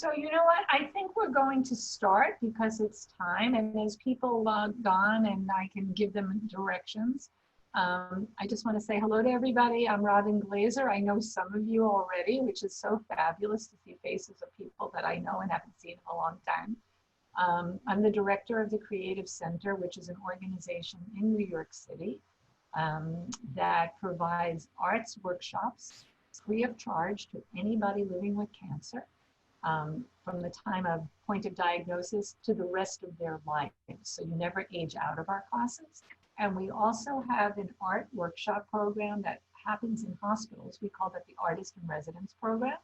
So you know what? I think we're going to start because it's time, and as people log on and I can give them directions. I just want to say hello to everybody. I'm Robin Glazer. I know some of you already, which is so fabulous to see faces of people that I know and haven't seen in a long time. I'm the director of the Creative Center, which is an organization in New York City that provides arts workshops free of charge to anybody living with cancer. From the time of point of diagnosis to the rest of their lives. So you never age out of our classes. And we also have an art workshop program that happens in hospitals. We call that the Artist in Residence program.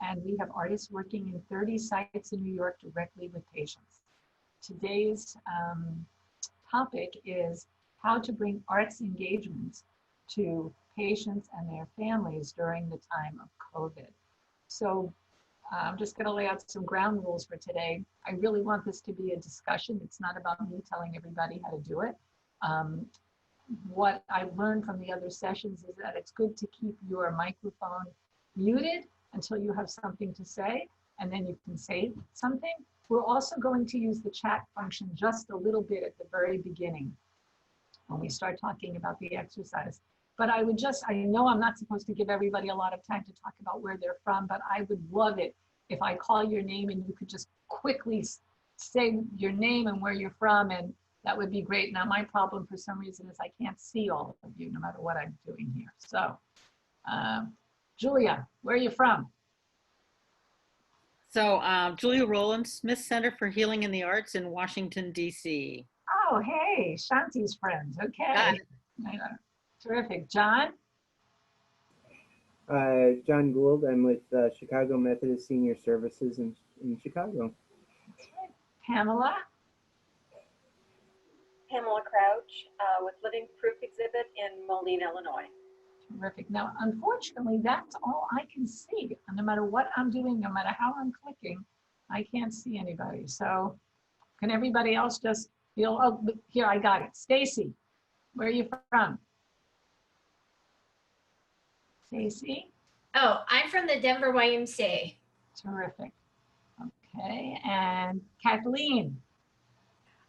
And we have artists working in 30 sites in New York directly with patients. Today's topic is how to bring arts engagements to patients and their families during the time of COVID. So I'm just going to lay out some ground rules for today. I really want this to be a discussion. It's not about me telling everybody how to do it. What I've learned from the other sessions is that it's good to keep your microphone muted until you have something to say, and then you can say something. We're also going to use the chat function just a little bit at the very beginning when we start talking about the exercise. But I know I'm not supposed to give everybody a lot of time to talk about where they're from, but I would love it if I call your name and you could just quickly say your name and where you're from, and that would be great. Now, my problem for some reason is I can't see all of you no matter what I'm doing here. So, Julia, where are you from? So, Julia Rowland, Smith Center for Healing in the Arts in Washington, D.C. Oh, hey, Shanti's friends. Okay. Terrific. John? John Gould. I'm with Chicago Methodist Senior Services in Chicago. That's right. Pamela? Pamela Crouch with Living Proof Exhibit in Moline, Illinois. Terrific. Now, unfortunately, that's all I can see. And no matter what I'm doing, no matter how I'm clicking, I can't see anybody. So can everybody else just feel, oh, here, I got it. Stacy, where are you from? Stacy? Oh, I'm from the Denver YMCA. Terrific. Okay, and Kathleen?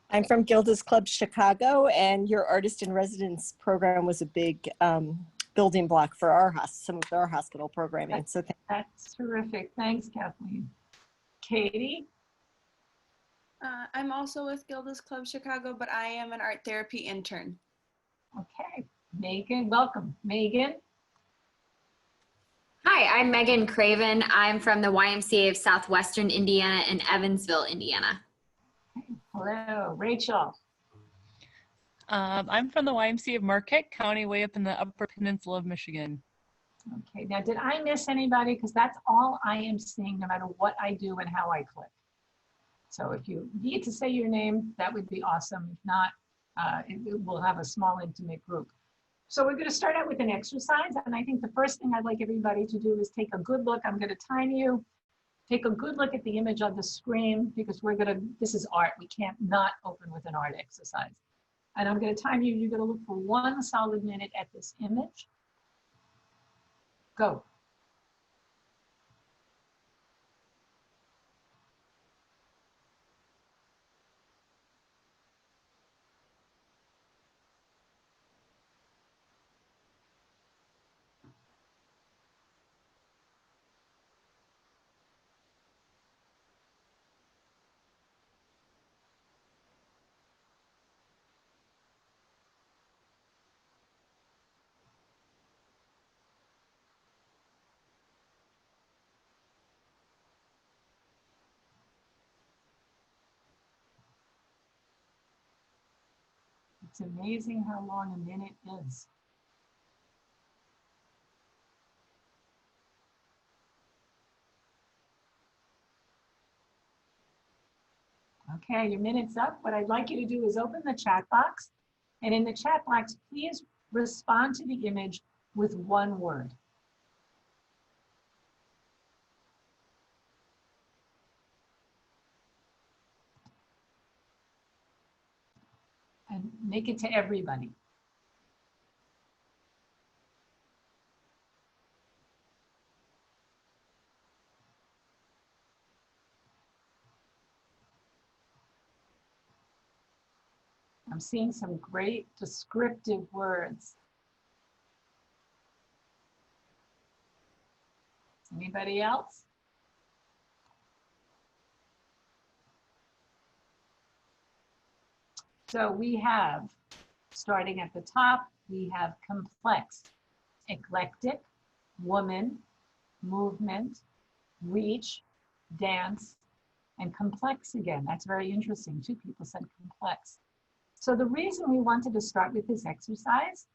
I'm from Gilda's Club Chicago, and your Artist in Residence program was a big building block for some of our hospital programming. So that's terrific. Thanks, Kathleen. Katie? I'm also with Gilda's Club Chicago, but I am an art therapy intern. Okay, Megan, welcome. Megan? Hi, I'm Megan Craven. I'm from the YMCA of Southwestern Indiana in Evansville, Indiana. Hello, Rachel. I'm from the YMCA of Marquette County, way up in the Upper Peninsula of Michigan. Okay, now did I miss anybody? Because that's all I am seeing no matter what I do and how I click. So if you need to say your name, that would be awesome. If not, we'll have a small intimate group. So we're going to start out with an exercise. And I think the first thing I'd like everybody to do is take a good look. I'm going to time you. Take a good look at the image on the screen because this is art. We can't not open with an art exercise. And I'm going to time you. You're going to look for 1 solid minute at this image. Go. It's amazing how long a minute is. Okay, your minute's up. What I'd like you to do is open the chat box. And in the chat box, please respond to the image with 1 word. And make it to everybody. I'm seeing some great descriptive words. Anybody else? So we have, starting at the top, we have complex, eclectic, woman, movement, reach, dance, and complex again. That's very interesting. Two people said complex. So the reason we wanted to start with this exercise,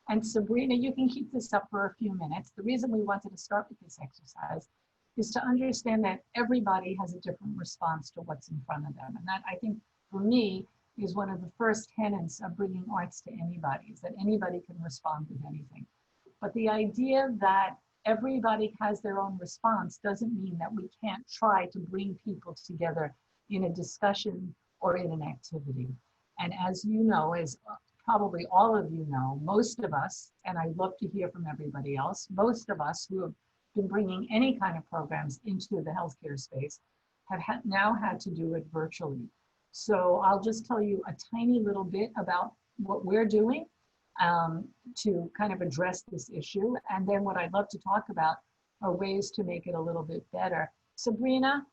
and Sabrina, you can keep this up for a few minutes. The reason we wanted to start with this exercise is to understand that everybody has a different response to what's in front of them. And that, I think, for me, is one of the first tenets of bringing arts to anybody, is that anybody can respond with anything. But the idea that everybody has their own response doesn't mean that we can't try to bring people together in a discussion or in an activity. And as you know, as probably all of you know, most of us, and I'd love to hear from everybody else, most of us who have been bringing any kind of programs into the healthcare space have now had to do it virtually. So I'll just tell you a tiny little bit about what we're doing to kind of address this issue. And then what I'd love to talk about are ways to make it a little bit better. Sabrina,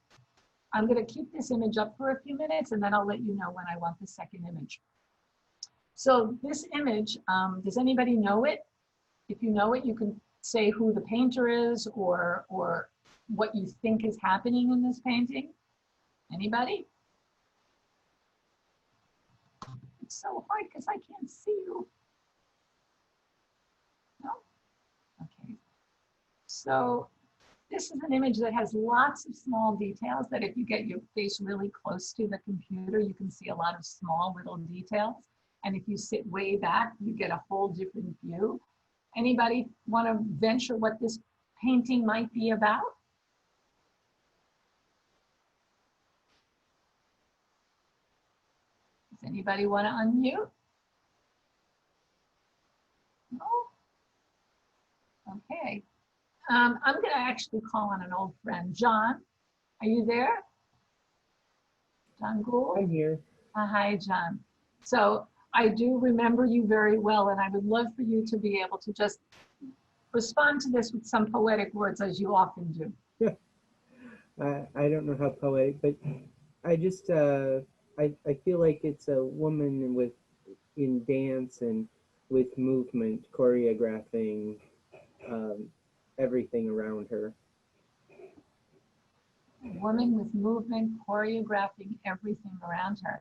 I'm going to keep this image up for a few minutes, and then I'll let you know when I want the second image. So this image, does anybody know it? If you know it, you can say who the painter is or what you think is happening in this painting. Anybody? It's so hard because I can't see you. No? Okay. So this is an image that has lots of small details that if you get your face really close to the computer, you can see a lot of small little details. And if you sit way back, you get a whole different view. Anybody want to venture what this painting might be about? Does anybody want to unmute? No? Okay. I'm going to actually call on an old friend. John, are you there? John Gould? I'm here. Hi, John. So I do remember you very well, and I would love for you to be able to just respond to this with some poetic words, as you often do. I don't know how poetic, but I just I feel like it's a woman in dance and with movement, choreographing everything around her. Woman with movement, choreographing everything around her.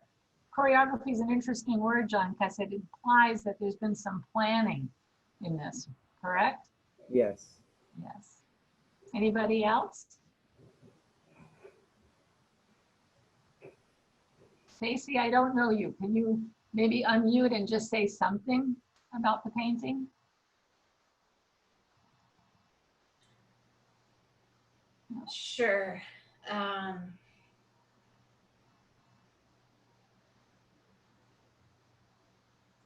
Choreography is an interesting word, John, because it implies that there's been some planning in this, correct? Yes. Yes. Anybody else? Stacey, I don't know you. Can you maybe unmute and just say something about the painting? Sure.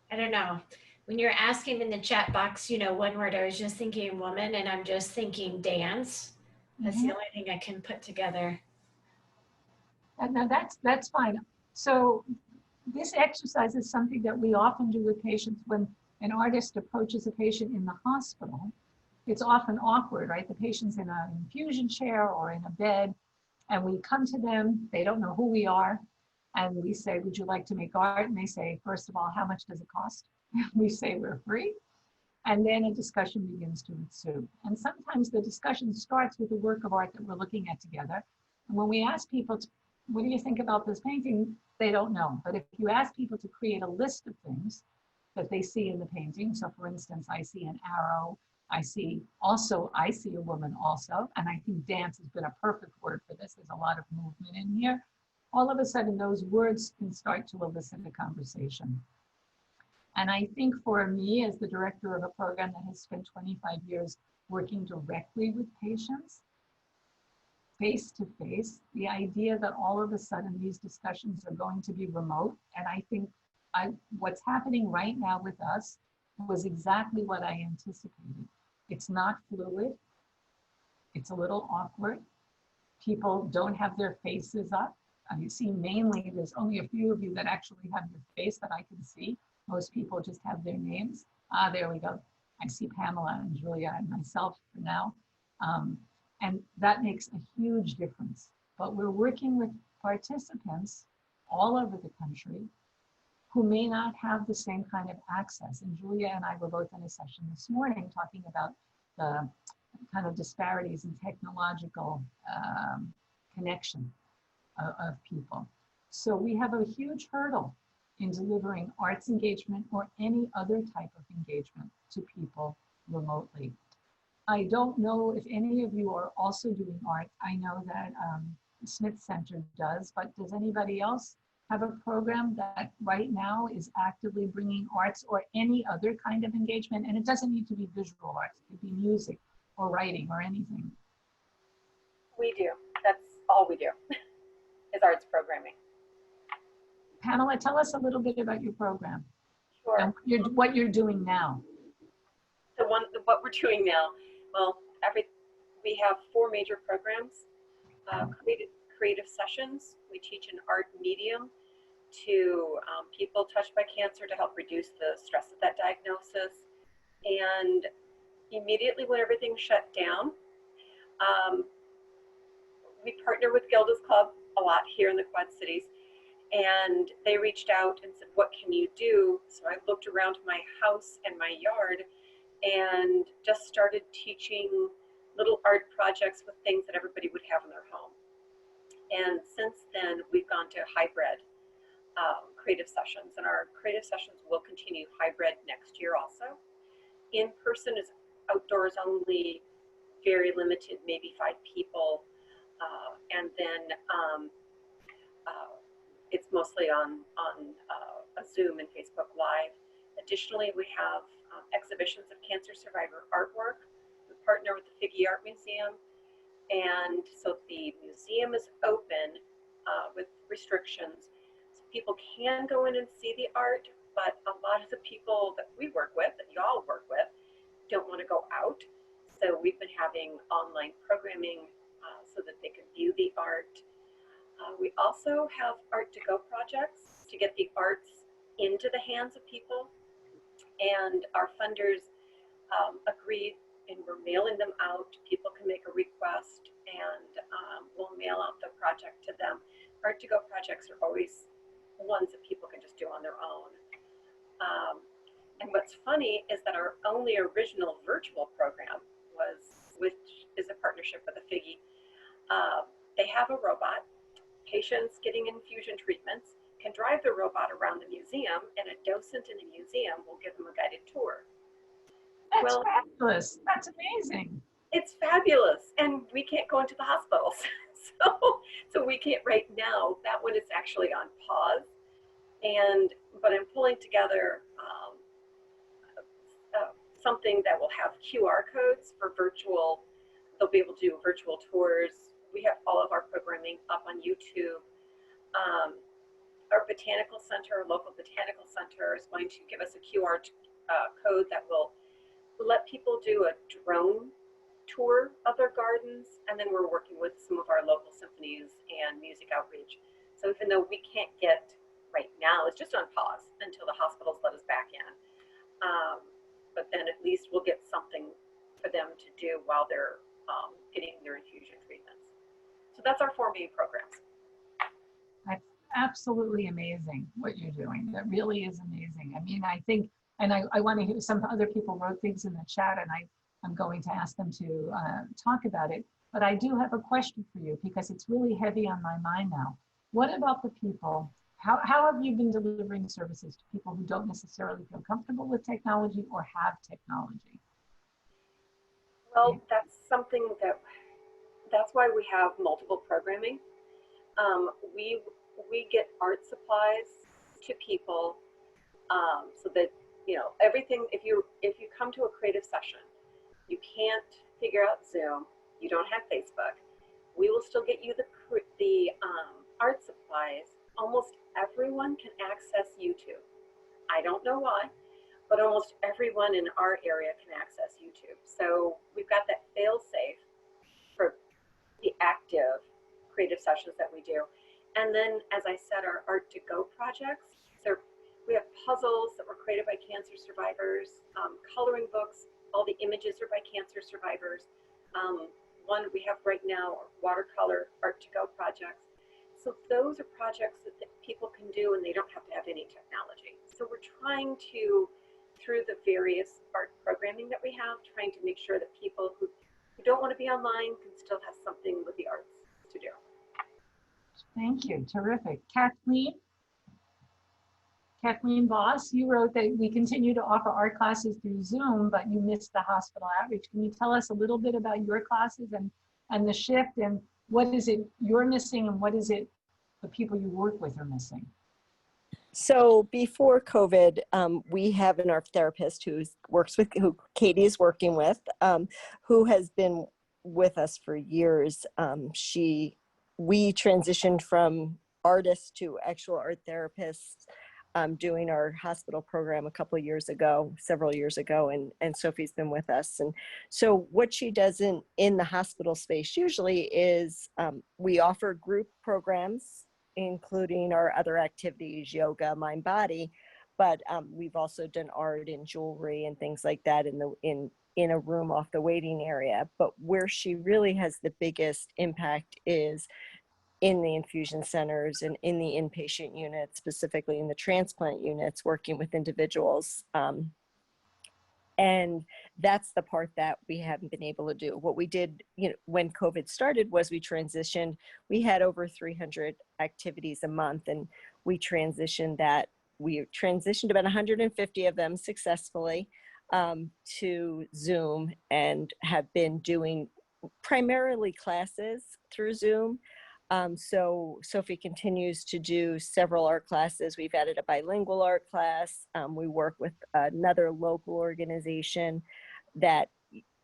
I don't know. When you're asking in the chat box, you know, one word, I was just thinking woman, and I'm just thinking dance. That's the only thing I can put together. No, that's fine. So this exercise is something that we often do with patients when an artist approaches a patient in the hospital. It's often awkward, right? The patient's in an infusion chair or in a bed, and we come to them, they don't know who we are, and we say, would you like to make art? And they say, first of all, how much does it cost? We say we're free. And then a discussion begins to ensue. And sometimes the discussion starts with the work of art that we're looking at together. And when we ask people, what do you think about this painting? They don't know. But if you ask people to create a list of things that they see in the painting, so for instance, I see an arrow, I see a woman also, and I think dance has been a perfect word for this. There's a lot of movement in here. All of a sudden, those words can start to elicit a conversation. And I think for me, as the director of a program that has spent 25 years working directly with patients, face to face, the idea that all of a sudden these discussions are going to be remote, and I think what's happening right now with us was exactly what I anticipated. It's not fluid. It's a little awkward. People don't have their faces up. I see mainly, there's only a few of you that actually have your face that I can see. Most people just have their names. Ah, there we go. I see Pamela and Julia and myself for now. And that makes a huge difference. But we're working with participants all over the country who may not have the same kind of access. And Julia and I were both in a session this morning talking about the kind of disparities in technological connection of people. So we have a huge hurdle in delivering arts engagement or any other type of engagement to people remotely. I don't know if any of you are also doing art. I know that Smith Center does, but does anybody else have a program that right now is actively bringing arts or any other kind of engagement? And it doesn't need to be visual arts, it could be music or writing or anything. We do. That's all we do is arts programming. Pamela, tell us a little bit about your program Sure. and what you're doing now. What we're doing now, well, we have 4 major programs. Creative sessions. We teach an art medium to people touched by cancer to help reduce the stress of that diagnosis. And immediately when everything shut down, we partner with Gilda's Club a lot here in the Quad Cities. And they reached out and said, what can you do? So I looked around my house and my yard and just started teaching little art projects with things that everybody would have in their home. And since then, we've gone to hybrid creative sessions, and our creative sessions will continue hybrid next year also. In person is outdoors only, very limited, maybe 5 people. And then it's mostly on a Zoom and Facebook Live. Additionally, we have exhibitions of cancer survivor artwork. We partner with the Figge Art Museum. And so the museum is open with restrictions. So people can go in and see the art, but a lot of the people that we work with, that y'all work with, don't want to go out. So we've been having online programming so that they can view the art. We also have art-to-go projects to get the arts into the hands of people. And our funders agreed, and we're mailing them out. People can make a request and we'll mail out the project to them. Art-to-go projects are always ones that people can just do on their own. And what's funny is that our only original virtual program which is a partnership with the Figge. They have a robot. Patients getting infusion treatments can drive the robot around the museum, and a docent in the museum will give them a guided tour. That's fabulous. That's amazing. It's fabulous, and we can't go into the hospitals. So we can't right now. That one is actually on pause, but I'm pulling together something that will have QR codes for virtual. They'll be able to do virtual tours. We have all of our programming up on YouTube. Our botanical center, our local botanical center, is going to give us a QR code that will let people do a drone tour of their gardens. And then we're working with some of our local symphonies and music outreach. So even though we can't get right now, it's just on pause until the hospitals let us back in. But then at least we'll get something for them to do while they're getting their infusion treatments. So that's our 4 main programs. That's absolutely amazing what you're doing. That really is amazing. I mean, I think, and I want to hear, some other people wrote things in the chat, and I'm going to ask them to talk about it. But I do have a question for you because it's really heavy on my mind now. What about the people? How have you been delivering services to people who don't necessarily feel comfortable with technology or have technology? Well, that's something that's why we have multiple programming. We get art supplies to people so that, everything, if you come to a creative session, you can't figure out Zoom, you don't have Facebook, we will still get you the art supplies. Almost everyone can access YouTube. I don't know why, but almost everyone in our area can access YouTube. So we've got that fail-safe for the active creative sessions that we do. And then, as I said, our Art to Go projects. So we have puzzles that were created by cancer survivors, coloring books, all the images are by cancer survivors. One we have right now are watercolor Art to Go projects. So those are projects that people can do and they don't have to have any technology. So we're trying to, through the various art programming that we have, trying to make sure that people who don't want to be online can still have something with the arts to do. Thank you, terrific. Kathleen Voss, you wrote that we continue to offer art classes through Zoom, but you missed the hospital outreach. Can you tell us a little bit about your classes and the shift, and what is it you're missing and what is it the people you work with are missing? So before COVID, we have an art therapist who Katie is working with, who has been with us for years. We transitioned from artists to actual art therapists, doing our hospital program several years ago, and Sophie's been with us. And so what she does in the hospital space usually is we offer group programs, including our other activities, yoga, mind, body, but we've also done art and jewelry and things like that in a room off the waiting area. But where she really has the biggest impact is in the infusion centers and in the inpatient units, specifically in the transplant units, working with individuals. And that's the part that we haven't been able to do. What we did, when COVID started was we transitioned. We had over 300 activities a month, and we transitioned about 150 of them successfully to Zoom, and have been doing primarily classes through Zoom. So Sophie continues to do several art classes. We've added a bilingual art class. We work with another local organization that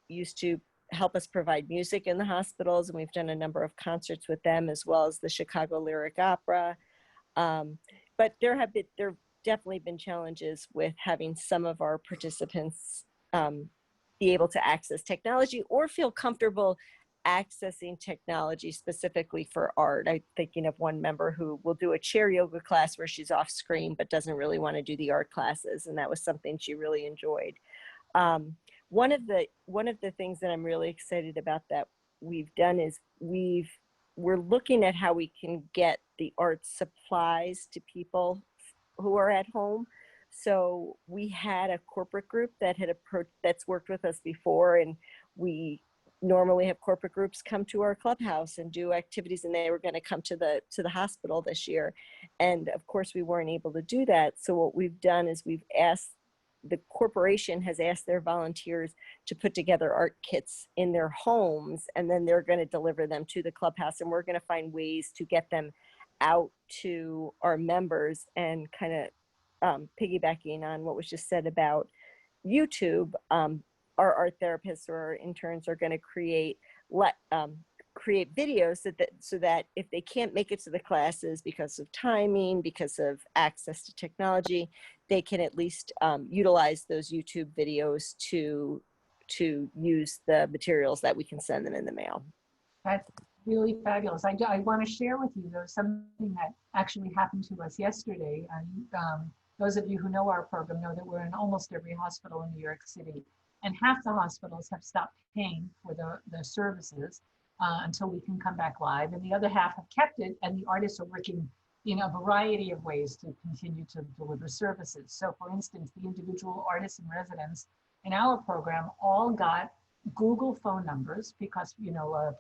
used to help us provide music in the hospitals, and we've done a number of concerts with them, as well as the Chicago Lyric Opera. But there have definitely been challenges with having some of our participants be able to access technology or feel comfortable accessing technology specifically for art. I'm thinking of one member who will do a chair yoga class where she's off screen but doesn't really want to do the art classes, and that was something she really enjoyed. One of the things that I'm really excited about that we've done is we're looking at how we can get the art supplies to people who are at home. So we had a corporate group that's worked with us before, and we normally have corporate groups come to our clubhouse and do activities, and they were going to come to the hospital this year, and of course we weren't able to do that. So what we've done is the corporation has asked their volunteers to put together art kits in their homes, and then they're going to deliver them to the clubhouse, and we're going to find ways to get them out to our members. And kind of piggybacking on what was just said about YouTube, our art therapists or our interns are going to create videos so that if they can't make it to the classes because of timing, because of access to technology, they can at least utilize those YouTube videos to use the materials that we can send them in the mail. That's really fabulous. I want to share with you, though, something that actually happened to us yesterday. Those of you who know our program know that we're in almost every hospital in New York City. And half the hospitals have stopped paying for the services until we can come back live. And the other half have kept it, and the artists are working in a variety of ways to continue to deliver services. So for instance, the individual artists and residents in our program all got Google phone numbers because,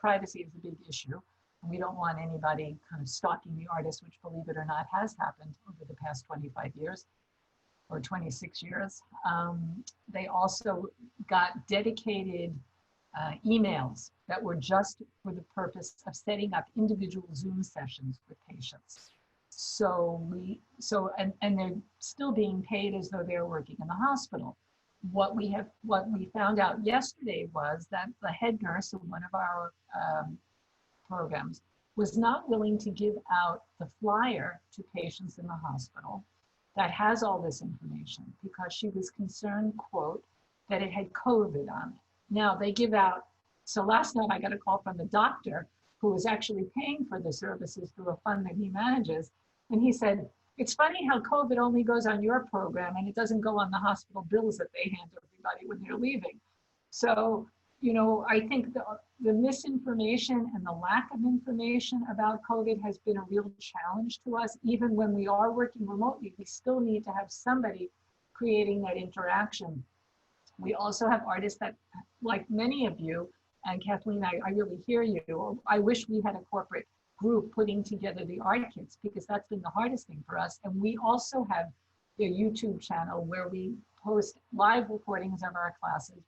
privacy is a big issue. And we don't want anybody kind of stalking the artist, which, believe it or not, has happened over the past 25 years. Or 26 years. They also got dedicated emails that were just for the purpose of setting up individual Zoom sessions with patients. And they're still being paid as though they're working in the hospital. What we found out yesterday was that the head nurse of one of our programs was not willing to give out the flyer to patients in the hospital that has all this information because she was concerned, quote, that it had COVID on it. Now they give out, so last night I got a call from the doctor who is actually paying for the services through a fund that he manages. And he said, it's funny how COVID only goes on your program and it doesn't go on the hospital bills that they hand everybody when they're leaving. So, you know, I think the misinformation and the lack of information about COVID has been a real challenge to us. Even when we are working remotely, we still need to have somebody creating that interaction. We also have artists that, like many of you, and Kathleen, I really hear you. I wish we had a corporate group putting together the art kits, because that's been the hardest thing for us. And we also have a YouTube channel where we post live recordings of our classes,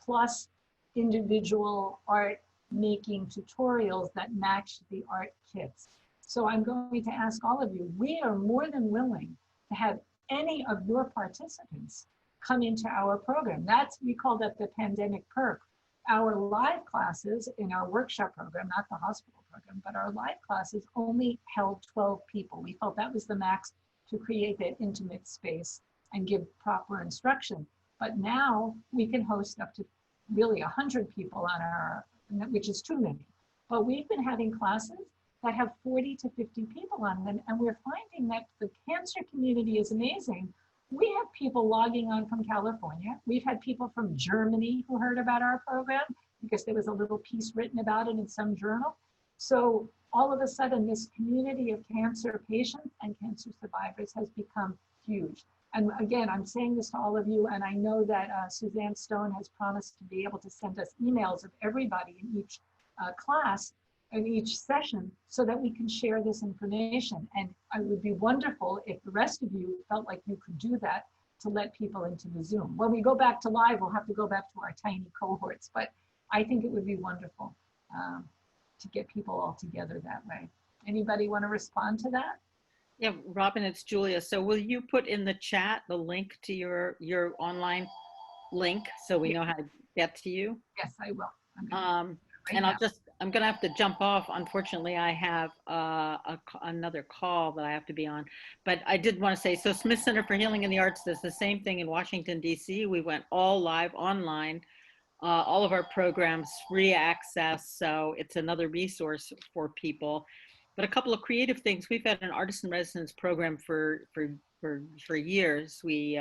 plus individual art making tutorials that match the art kits. So I'm going to ask all of you, we are more than willing to have any of your participants come into our program. We call that the pandemic perk. Our live classes in our workshop program, not the hospital program, but our live classes only held 12 people. We felt that was the max to create that intimate space and give proper instruction. But now we can host up to really 100 people on our, which is too many. But we've been having classes that have 40 to 50 people on them, and we're finding that the cancer community is amazing. We have people logging on from California. We've had people from Germany who heard about our program because there was a little piece written about it in some journal. So all of a sudden, this community of cancer patients and cancer survivors has become huge. And again, I'm saying this to all of you, and I know that Suzanne Stone has promised to be able to send us emails of everybody in each class, in each session, so that we can share this information. And it would be wonderful if the rest of you felt like you could do that, to let people into the Zoom. When we go back to live, we'll have to go back to our tiny cohorts, but I think it would be wonderful to get people all together that way. Anybody want to respond to that? Yeah, Robin, it's Julia. So will you put in the chat the link to your online link so we know how to get to you? Yes, I will. And I'm going to have to jump off. Unfortunately, I have another call that I have to be on. But I did want to say, so Smith Center for Healing in the Arts does the same thing in Washington, D.C. We went all live online. All of our programs, free access. So it's another resource for people. But a couple of creative things. We've had an artist in residence program for years. We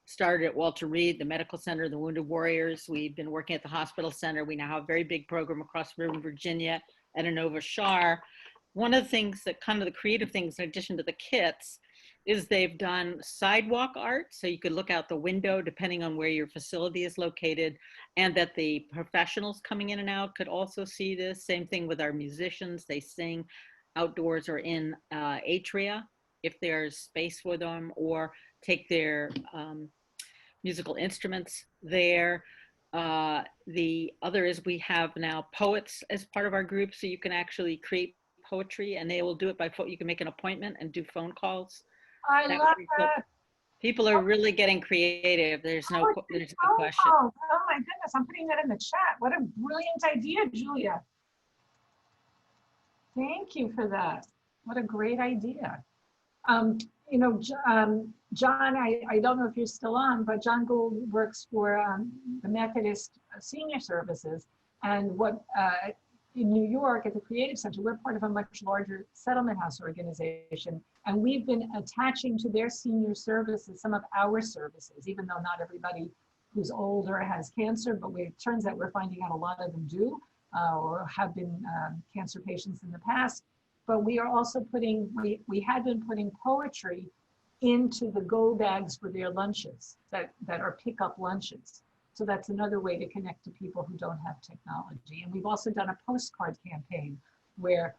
started at Walter Reed, the Medical Center, the Wounded Warriors. We've been working at the Hospital Center. We now have a very big program across the river in Virginia at Inova Shar. One of the things that kind of the creative things, in addition to the kits, is they've done sidewalk art. So you could look out the window depending on where your facility is located, and that the professionals coming in and out could also see this. Same thing with our musicians. They sing outdoors or in atria if there's space for them, or take their musical instruments there. The other is we have now poets as part of our group, so you can actually create poetry, and they will do it by phone. You can make an appointment and do phone calls. I love that. People are really getting creative. There's no question. Oh my goodness, I'm putting that in the chat. What a brilliant idea, Julia. Thank you for that. What a great idea. You know, John, I don't know if you're still on, but John Gould works for the Methodist Senior Services. And what in New York at the Creative Center, we're part of a much larger settlement house organization. And we've been attaching to their senior services some of our services, even though not everybody who's older has cancer, but it turns out we're finding out a lot of them do. Or have been cancer patients in the past, but we are also putting, we had been putting poetry into the go bags for their lunches that are pickup lunches. So that's another way to connect to people who don't have technology. And we've also done a postcard campaign where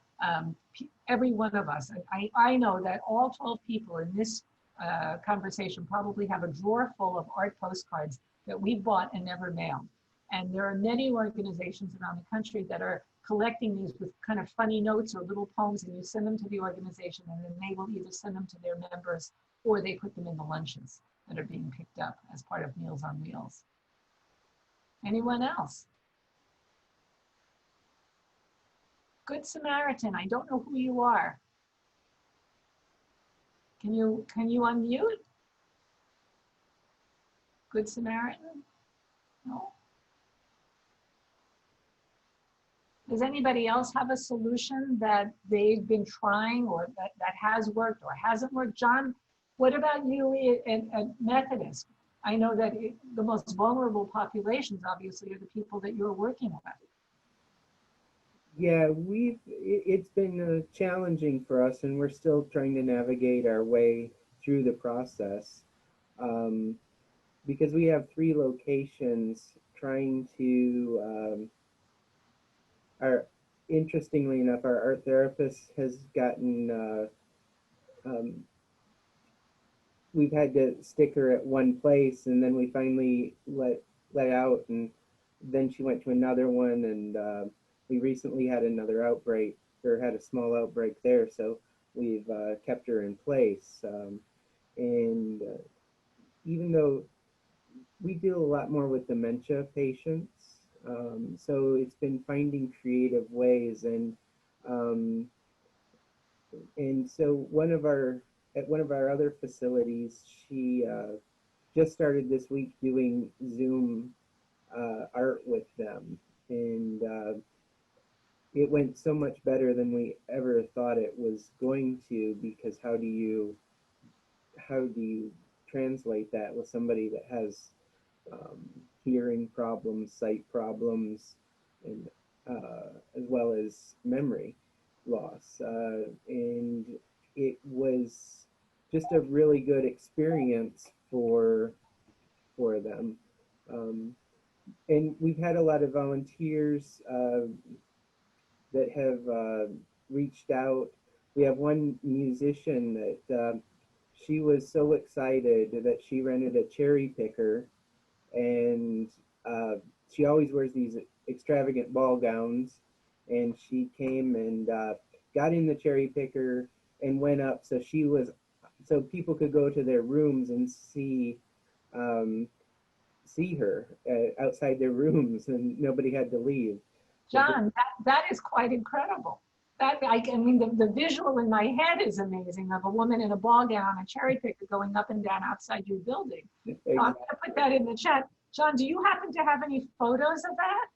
every one of us, I know that all 12 people in this conversation probably have a drawer full of art postcards that we bought and never mailed. And there are many organizations around the country that are collecting these with kind of funny notes or little poems, and you send them to the organization, and then they will either send them to their members or they put them in the lunches that are being picked up as part of Meals on Wheels. Anyone else? Good Samaritan, I don't know who you are. Can you unmute? Good Samaritan? No? Does anybody else have a solution that they've been trying or that has worked or hasn't worked? John, what about you at Methodist? I know that the most vulnerable populations obviously are the people that you're working with. Yeah, it's been challenging for us, and we're still trying to navigate our way through the process, because we have 3 locations trying to, interestingly enough, our art therapist has gotten, we've had to stick her at one place, and then we finally let out, and then she went to another one, and we recently had another outbreak, or had a small outbreak there, so we've kept her in place. And even though we deal a lot more with dementia patients, so it's been finding creative ways, and so at one of our other facilities, she just started this week doing Zoom art with them, and it went so much better than we ever thought it was going to, because how do you translate that with somebody that has hearing problems, sight problems, and as well as memory loss, and it was just a really good experience for them. And we've had a lot of volunteers that have reached out. We have one musician that she was so excited that she rented a cherry picker, and she always wears these extravagant ball gowns, and she came and got in the cherry picker and went up so people could go to their rooms and see her outside their rooms, and nobody had to leave. John, that is quite incredible. I mean, the visual in my head is amazing, of a woman in a ball gown, a cherry picker going up and down outside your building. Exactly. So I'm going to put that in the chat. John, do you happen to have any photos of that?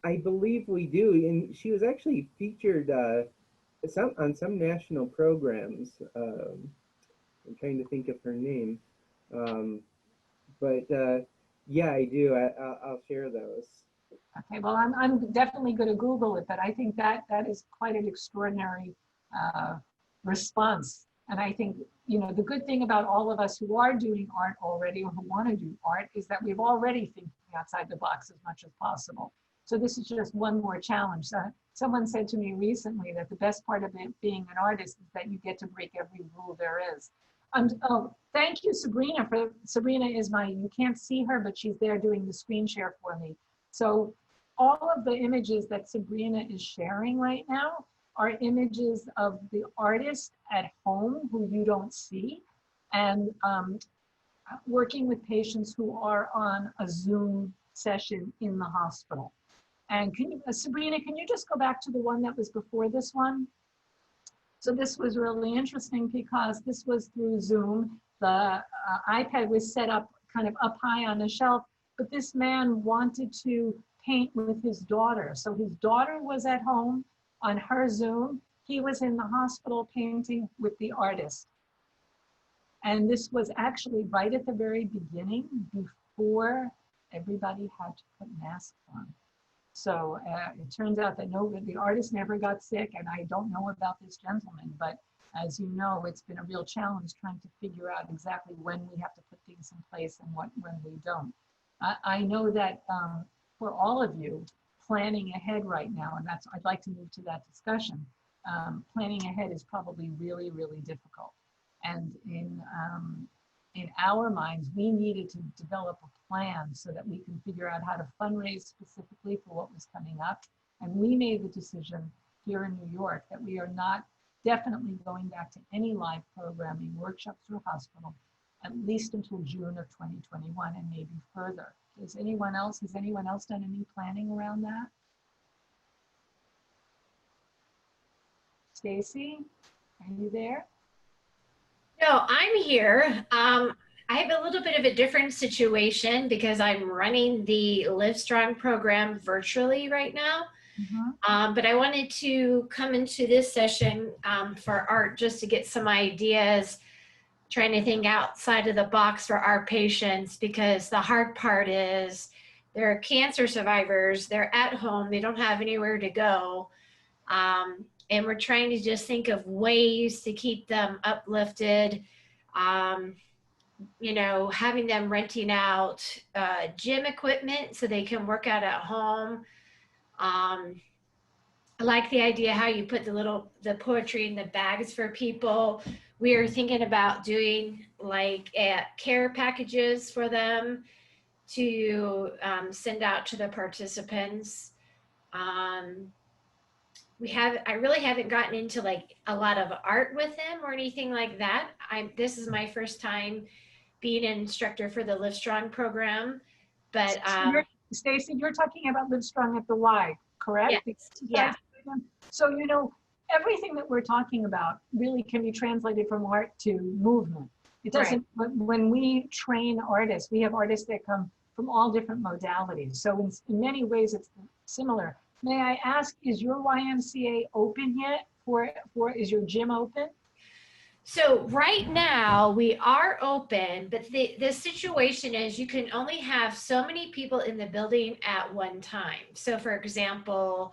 I believe we do, and she was actually featured on some national programs. I'm trying to think of her name, but yeah, I do. I'll share those. Okay, well, I'm definitely going to Google it, but I think that is quite an extraordinary response. And I think, you know, the good thing about all of us who are doing art already or who want to do art is that we've already thinking outside the box as much as possible. So this is just one more challenge. Someone said to me recently that the best part of being an artist is that you get to break every rule there is. Oh, thank you, Sabrina. Sabrina is you can't see her, but she's there doing the screen share for me. So all of the images that Sabrina is sharing right now are images of the artist at home who you don't see, and working with patients who are on a Zoom session in the hospital. And Sabrina, can you just go back to the one that was before this one? So this was really interesting because this was through Zoom. The iPad was set up kind of up high on a shelf, but this man wanted to paint with his daughter. So his daughter was at home on her Zoom. He was in the hospital painting with the artist. And this was actually right at the very beginning, before everybody had to put masks on. So it turns out that the artist never got sick, and I don't know about this gentleman, but as you know, it's been a real challenge trying to figure out exactly when we have to put things in place and when we don't. I know that for all of you, planning ahead right now, and I'd like to move to that discussion. Planning ahead is probably really, really difficult. And in our minds, we needed to develop a plan so that we can figure out how to fundraise specifically for what was coming up. And we made the decision here in New York that we are not definitely going back to any live programming, workshops, or hospital, at least until June of 2021 and maybe further. Has anyone else done any planning around that? Stacy, are you there? No, I'm here. I have a little bit of a different situation because I'm running the Livestrong program virtually right now. But I wanted to come into this session for art just to get some ideas, trying to think outside of the box for our patients, because the hard part is they're cancer survivors, they're at home, they don't have anywhere to go. And we're trying to just think of ways to keep them uplifted. You know, having them renting out gym equipment so they can work out at home. I like the idea how you put the poetry in the bags for people. We are thinking about doing like care packages for them to send out to the participants. I really haven't gotten into like a lot of art with them or anything like that. This is my first time being an instructor for the Livestrong program, but Stacy, you're talking about Livestrong at the Y, correct? Yeah. So, you know, everything that we're talking about really can be translated from art to movement. It doesn't, when we train artists, we have artists that come from all different modalities. So in many ways it's similar. May I ask, is your YMCA open yet? Is your gym open? So right now we are open, but the situation is you can only have so many people in the building at one time. So for example,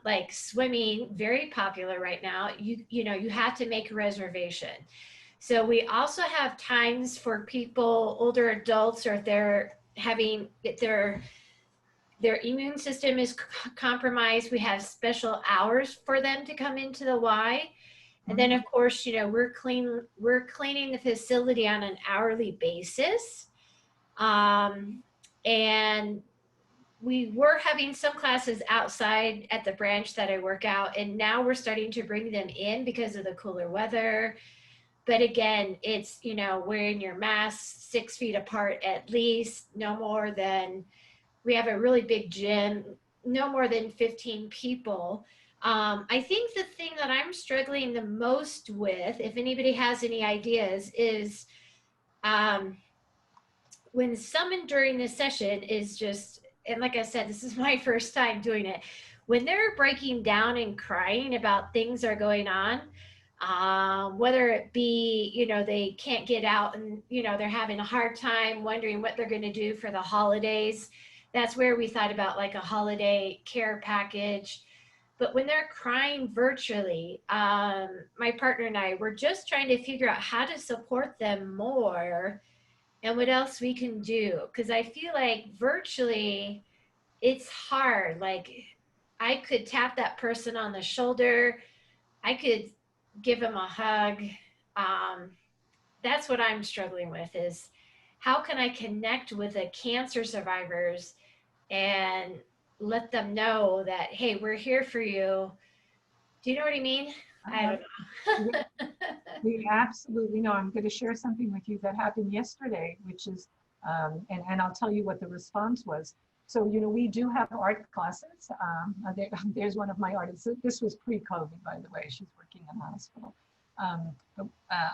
like swimming, very popular right now, you know, you have to make a reservation. So we also have times for people, older adults, or if they're having their immune system is compromised, we have special hours for them to come into the Y. And then of course, you know, we're cleaning the facility on an hourly basis. And we were having some classes outside at the branch that I work out, and now we're starting to bring them in because of the cooler weather. But again, it's, you know, wearing your mask 6 feet apart at least, no more than, we have a really big gym, no more than 15 people. I think the thing that I'm struggling the most with, if anybody has any ideas, is when someone during this session is just, and like I said, this is my first time doing it, when they're breaking down and crying about things that are going on, whether it be, you know, they can't get out and, you know, they're having a hard time wondering what they're going to do for the holidays. That's where we thought about like a holiday care package. But when they're crying virtually, my partner and I, we're just trying to figure out how to support them more and what else we can do. Because I feel like virtually, it's hard. Like I could tap that person on the shoulder. I could give them a hug. That's what I'm struggling with, is how can I connect with the cancer survivors and let them know that, hey, we're here for you. Do you know what I mean? I don't know. We absolutely know. I'm going to share something with you that happened yesterday, which is, and I'll tell you what the response was. So, you know, we do have art classes. There's one of my artists. This was pre-COVID, by the way. She's working in the hospital.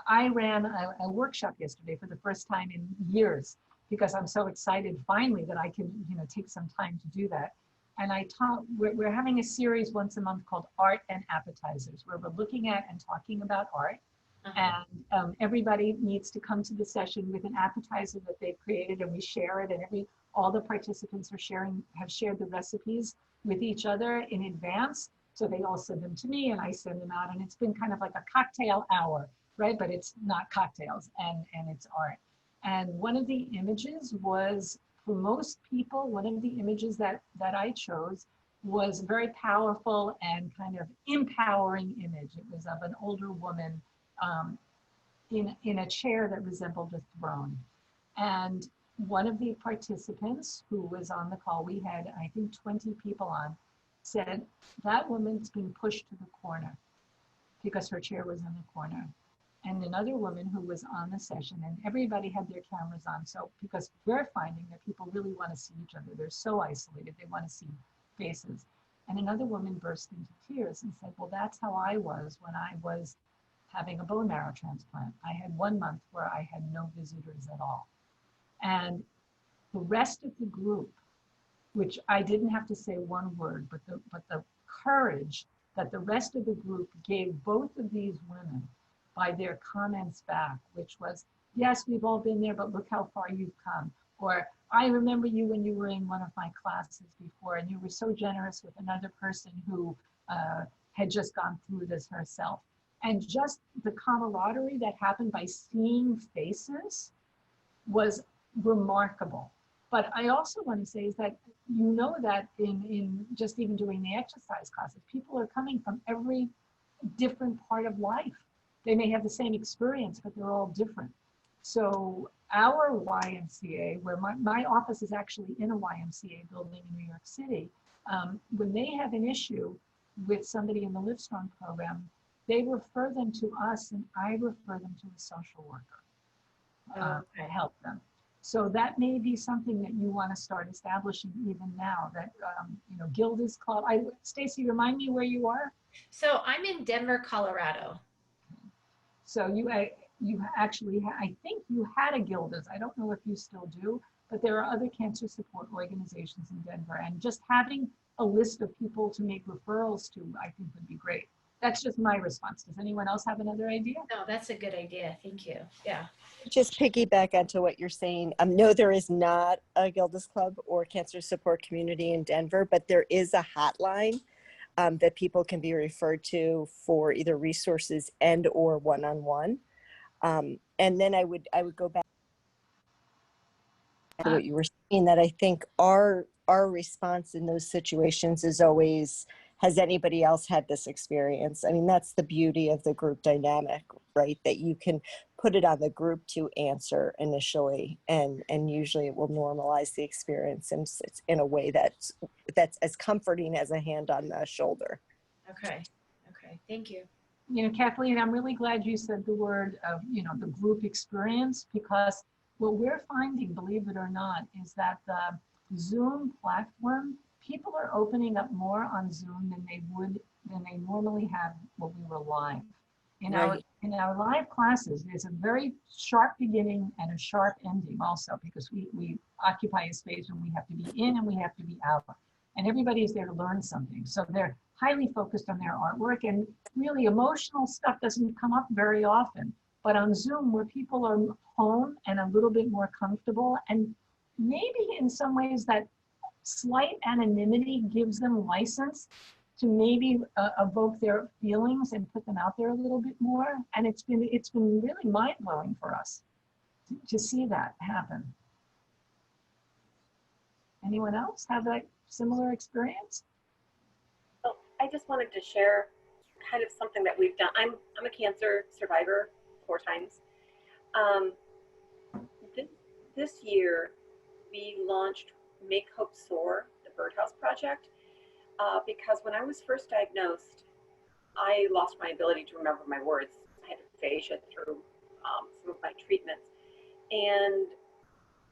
I ran a workshop yesterday for the first time in years, because I'm so excited finally that I can, you know, take some time to do that. And I taught, we're having a series once a month called Art and Appetizers, where we're looking at and talking about art. And everybody needs to come to the session with an appetizer that they've created, and we share it, and all the participants have shared the recipes with each other in advance. So they all send them to me and I send them out, and it's been kind of like a cocktail hour, right? But it's not cocktails, and it's art. And one of the images was, for most people, one of the images that I chose was a very powerful and kind of empowering image. It was of an older woman in a chair that resembled a throne. And one of the participants who was on the call, we had, I think, 20 people on, said, that woman's being pushed to the corner because her chair was in the corner. And another woman who was on the session, and everybody had their cameras on. So, because we're finding that people really want to see each other. They're so isolated, they want to see faces. And another woman burst into tears and said, well, that's how I was when I was having a bone marrow transplant. I had 1 month where I had no visitors at all. And the rest of the group which I didn't have to say one word, but the courage that the rest of the group gave both of these women by their comments back, which was, yes, we've all been there, but look how far you've come. Or I remember you when you were in one of my classes before, and you were so generous with another person who had just gone through this herself. And just the camaraderie that happened by seeing faces was remarkable. But I also want to say is that you know that in just even doing the exercise classes, people are coming from every different part of life. They may have the same experience, but they're all different. So our YMCA, where my office is actually in a YMCA building in New York City, when they have an issue with somebody in the Livestrong program, they refer them to us and I refer them to a social worker to help them. So that may be something that you want to start establishing even now, that, Gilda's Club. Stacy, remind me where you are? So I'm in Denver, Colorado. So you actually, I think you had a Gilda's. I don't know if you still do, but there are other cancer support organizations in Denver. And just having a list of people to make referrals to, I think would be great. That's just my response. Does anyone else have another idea? No, that's a good idea. Thank you. Yeah. Just piggyback onto what you're saying. No, there is not a Gilda's Club or cancer support community in Denver, but there is a hotline that people can be referred to for either resources and or one-on-one. And then I would go back to what you were saying, that I think our response in those situations is always, has anybody else had this experience? I mean, that's the beauty of the group dynamic, right? That you can put it on the group to answer initially, and usually it will normalize the experience, and it's in a way that's as comforting as a hand on the shoulder. Okay. Thank you. Kathleen, I'm really glad you said the word of, the group experience, because what we're finding, believe it or not, is that the Zoom platform, people are opening up more on Zoom than they normally have when we were live. In our live classes, there's a very sharp beginning and a sharp ending also, because we occupy a space and we have to be in and we have to be out. And everybody is there to learn something. So they're highly focused on their artwork, and really emotional stuff doesn't come up very often. But on Zoom, where people are home and a little bit more comfortable, and maybe in some ways that slight anonymity gives them license to maybe evoke their feelings and put them out there a little bit more. And it's been really mind-blowing for us to see that happen. Anyone else have that similar experience? Well, I just wanted to share kind of something that we've done. I'm a cancer survivor 4 times. This year, we launched Make Hope Soar, the Birdhouse Project, because when I was first diagnosed, I lost my ability to remember my words. I had aphasia through some of my treatments. And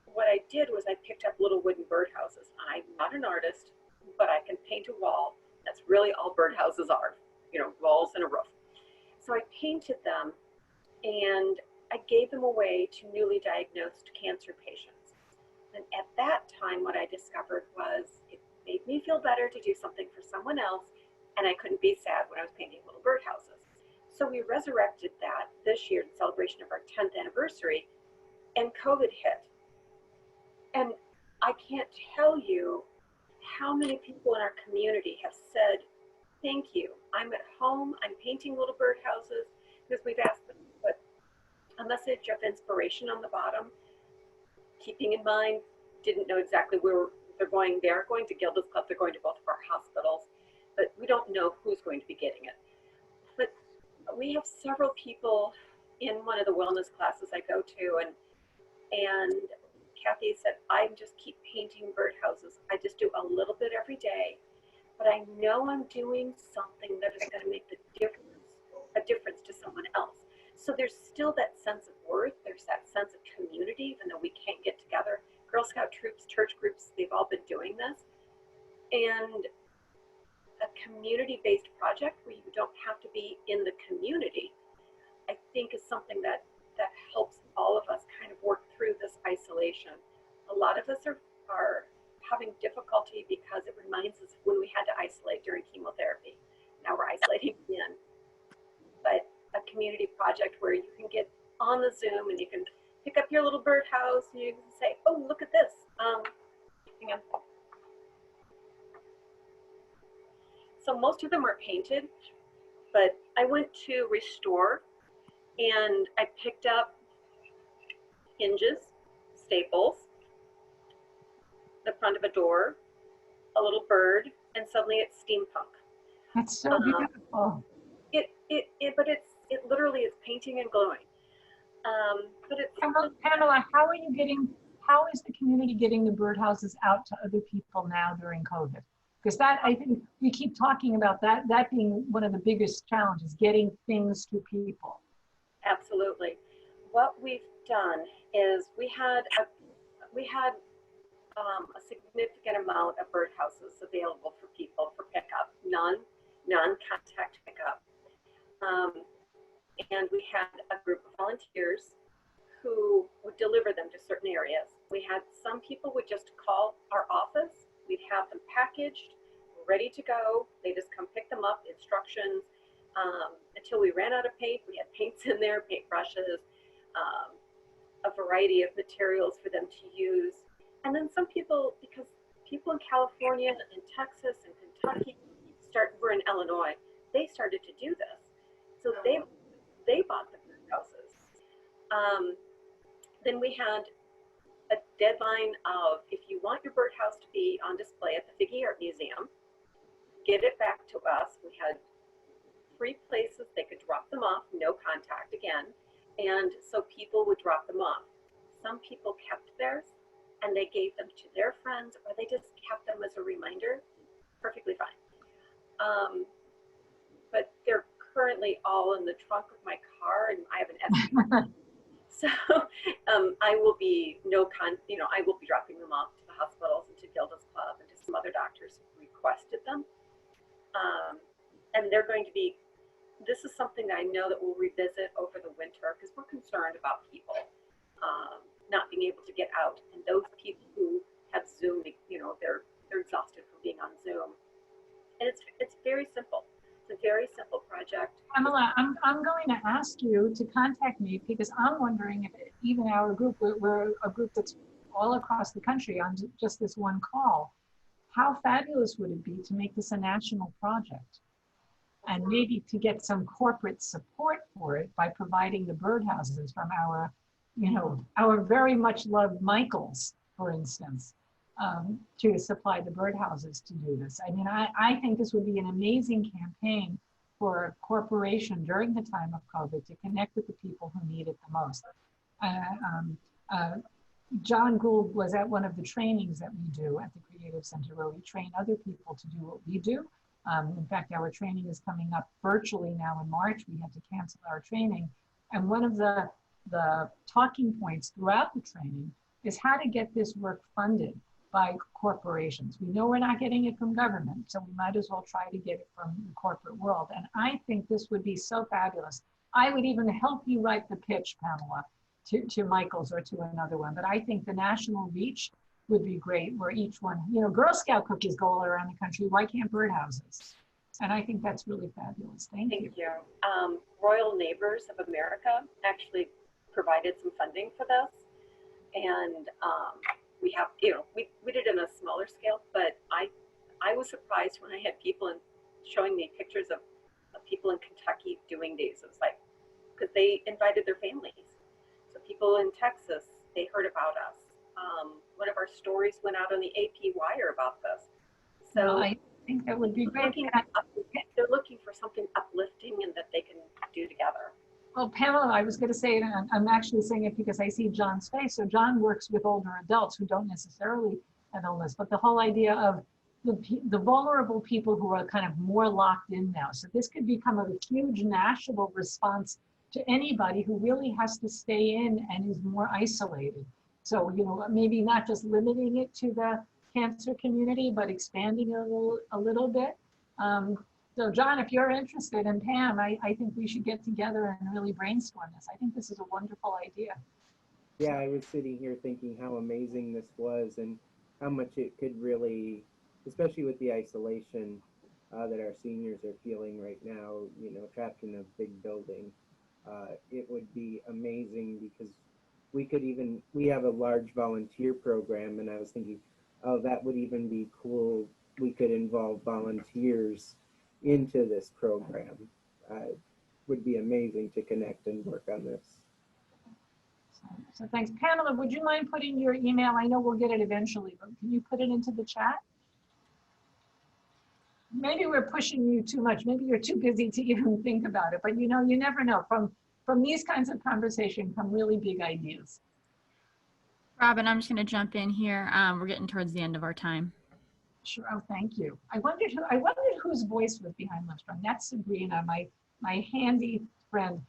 what I did was I picked up little wooden birdhouses. I'm not an artist, but I can paint a wall. That's really all birdhouses are, walls and a roof. So I painted them and I gave them away to newly diagnosed cancer patients. And at that time, what I discovered was it made me feel better to do something for someone else, and I couldn't be sad when I was painting little birdhouses. So we resurrected that this year in celebration of our 10th anniversary, and COVID hit. And I can't tell you how many people in our community have said, thank you. I'm at home, I'm painting little birdhouses, because we've asked them to put a message of inspiration on the bottom, keeping in mind, didn't know exactly where they're going. They're going to Gilda's Club, they're going to both of our hospitals, but we don't know who's going to be getting it. But we have several people in one of the wellness classes I go to, and Kathy said, I just keep painting birdhouses. I just do a little bit every day, but I know I'm doing something that is going to make a difference to someone else. So there's still that sense of worth. There's that sense of community, even though we can't get together. Girl Scout troops, church groups, they've all been doing this. And a community-based project where you don't have to be in the community, I think is something that helps all of us kind of work through this isolation. A lot of us are having difficulty because it reminds us when we had to isolate during chemotherapy. Now we're isolating again. But a community project where you can get on the Zoom and you can pick up your little birdhouse and you can say, oh, look at this. Hang on. So most of them are painted, but I went to Restore and I picked up hinges, staples, the front of a door, a little bird, and suddenly it's steampunk. That's so beautiful. But it literally is painting and glowing. But it's Pamela, how is the community getting the birdhouses out to other people now during COVID? Because that, I think we keep talking about that being one of the biggest challenges, getting things to people. Absolutely. What we've done is we had a significant amount of birdhouses available for people for pickup, non-contact pickup. And we had a group of volunteers who would deliver them to certain areas. We had some people would just call our office. We'd have them packaged, ready to go. They just come pick them up, instructions. Until we ran out of paint, we had paints in there, paint brushes, a variety of materials for them to use. And then some people, because people in California and Texas and Kentucky were in Illinois, they started to do this. So they bought the birdhouses. Then we had a deadline of, if you want your birdhouse to be on display at the Figge Art Museum, get it back to us. We had 3 places they could drop them off, no contact again. And so people would drop them off. Some people kept theirs and they gave them to their friends, or they just kept them as a reminder. Perfectly fine. But they're currently all in the trunk of my car, and I have an SUV. So I will be I will be dropping them off to the hospitals and to Gilda's Club and to some other doctors who requested them. And they're going to be, this is something that I know that we'll revisit over the winter because we're concerned about people not being able to get out, and those people who have Zoom, they're exhausted from being on Zoom. And it's very simple. It's a very simple project. Pamela, I'm going to ask you to contact me because I'm wondering if even our group, we're a group that's all across the country on just this one call. How fabulous would it be to make this a national project? And maybe to get some corporate support for it by providing the birdhouses from our very much loved Michaels, for instance, to supply the birdhouses to do this. I mean, I think this would be an amazing campaign for a corporation during the time of COVID to connect with the people who need it the most. John Gould was at one of the trainings that we do at the Creative Center where we train other people to do what we do. In fact, our training is coming up virtually now in March. We had to cancel our training. And one of the talking points throughout the training is how to get this work funded by corporations. We know we're not getting it from government, so we might as well try to get it from the corporate world. And I think this would be so fabulous. I would even help you write the pitch, Pamela, to Michael's or to another one. But I think the national reach would be great, where each one, Girl Scout cookies go all around the country. Why can't birdhouses? And I think that's really fabulous. Thank you. Royal Neighbors of America actually provided some funding for this. And we have, we did it on a smaller scale, but I was surprised when I had people showing me pictures of people in Kentucky doing these. It was like, because they invited their families. So people in Texas, they heard about us. One of our stories went out on the AP Wire about this. So I think that would be great. They're looking for something uplifting and that they can do together. Well, Pamela, I was going to say, and I'm actually saying it because I see John's face. So John works with older adults who don't necessarily have illness, but the whole idea of the vulnerable people who are kind of more locked in now. So this could become a huge national response to anybody who really has to stay in and is more isolated. So, maybe not just limiting it to the cancer community, but expanding it a little bit. So John, if you're interested, and Pam, I think we should get together and really brainstorm this. I think this is a wonderful idea. Yeah, I was sitting here thinking how amazing this was, and how much it could really, especially with the isolation that our seniors are feeling right now, you know, trapped in a big building. It would be amazing because we have a large volunteer program, and I was thinking, oh, that would even be cool. We could involve volunteers into this program. Would be amazing to connect and work on this. So thanks. Pamela, would you mind putting your email? I know we'll get it eventually, but can you put it into the chat? Maybe we're pushing you too much. Maybe you're too busy to even think about it, but you know, you never know. From these kinds of conversation come really big ideas. Robin, I'm just going to jump in here. We're getting towards the end of our time. Sure. Oh, thank you. I wondered whose voice was behind Livestrong. That's Sabrina, my handy friend.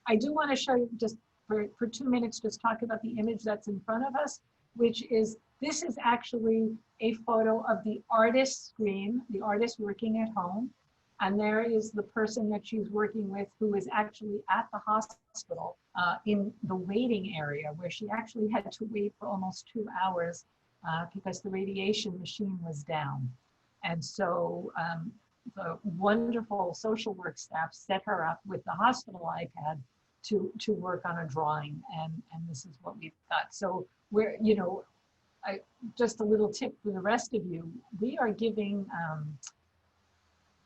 I do want to show you just for 2 minutes, just talk about the image that's in front of us, which is, this is actually a photo of the artist's screen, the artist working at home. And there is the person that she's working with who is actually at the hospital in the waiting area, where she actually had to wait for almost 2 hours because the radiation machine was down. And so the wonderful social work staff set her up with the hospital iPad to work on a drawing, and this is what we've got. So we're, you know, just a little tip for the rest of you, we are giving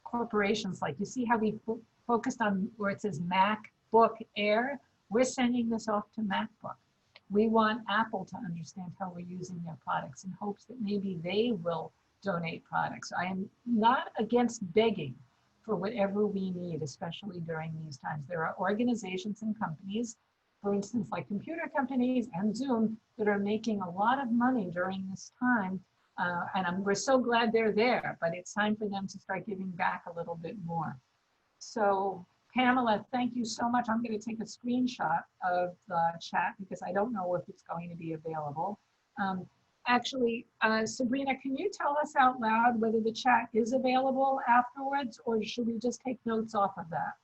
corporations, like you see how we focused on where it says MacBook Air, we're sending this off to MacBook. We want Apple to understand how we're using their products in hopes that maybe they will donate products. I am not against begging for whatever we need, especially during these times. There are organizations and companies, for instance, like computer companies and Zoom, that are making a lot of money during this time. And we're so glad they're there, but it's time for them to start giving back a little bit more. So Pamela, thank you so much. I'm going to take a screenshot of the chat because I don't know if it's going to be available. Actually, Sabrina, can you tell us out loud whether the chat is available afterwards, or should we just take notes off of that?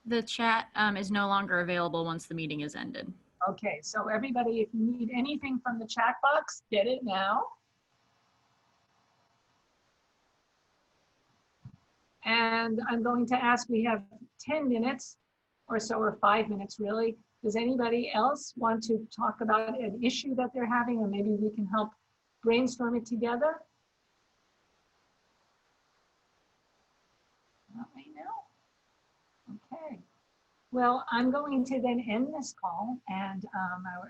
The chat is no longer available once the meeting is ended. Okay, so everybody, if you need anything from the chat box, get it now. And I'm going to ask, we have 10 minutes or so, or 5 minutes really. Does anybody else want to talk about an issue that they're having, or maybe we can help brainstorm it together? Not right now. Okay. Well, I'm going to then end this call and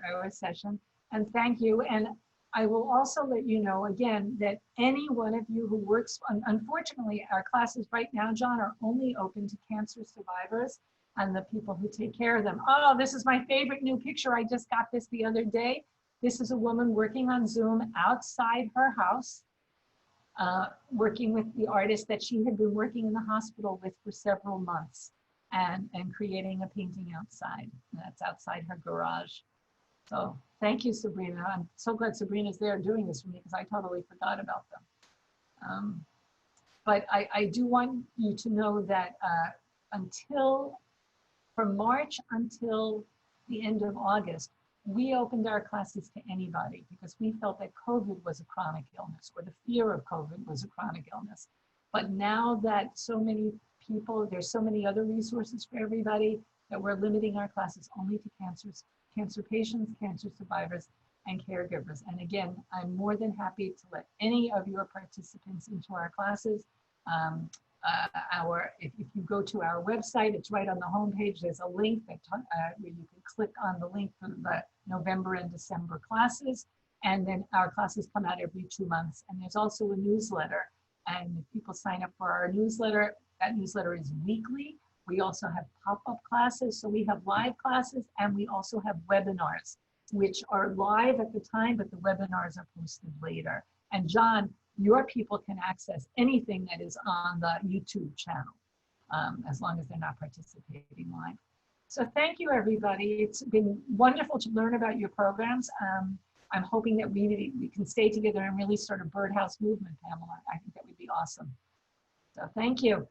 our session, and thank you. And I will also let you know again that any one of you who works, unfortunately, our classes right now, John, are only open to cancer survivors and the people who take care of them. Oh, this is my favorite new picture. I just got this the other day. This is a woman working on Zoom outside her house, working with the artist that she had been working in the hospital with for several months, and creating a painting outside. That's outside her garage. So thank you, Sabrina. I'm so glad Sabrina's there doing this for me because I totally forgot about them. But I do want you to know that from March until the end of August, we opened our classes to anybody because we felt that COVID was a chronic illness, or the fear of COVID was a chronic illness. But now that so many people, there's so many other resources for everybody, that we're limiting our classes only to cancer patients, cancer survivors, and caregivers. And again, I'm more than happy to let any of your participants into our classes. If you go to our website, it's right on the homepage. There's a link that where you can click on the link for the November and December classes. And then our classes come out every 2 months. And there's also a newsletter. And if people sign up for our newsletter, that newsletter is weekly. We also have pop-up classes. So we have live classes, and we also have webinars, which are live at the time, but the webinars are posted later. And John, your people can access anything that is on the YouTube channel, as long as they're not participating live. So thank you, everybody. It's been wonderful to learn about your programs. I'm hoping that we can stay together and really start a birdhouse movement, Pamela. I think that would be awesome. So thank you.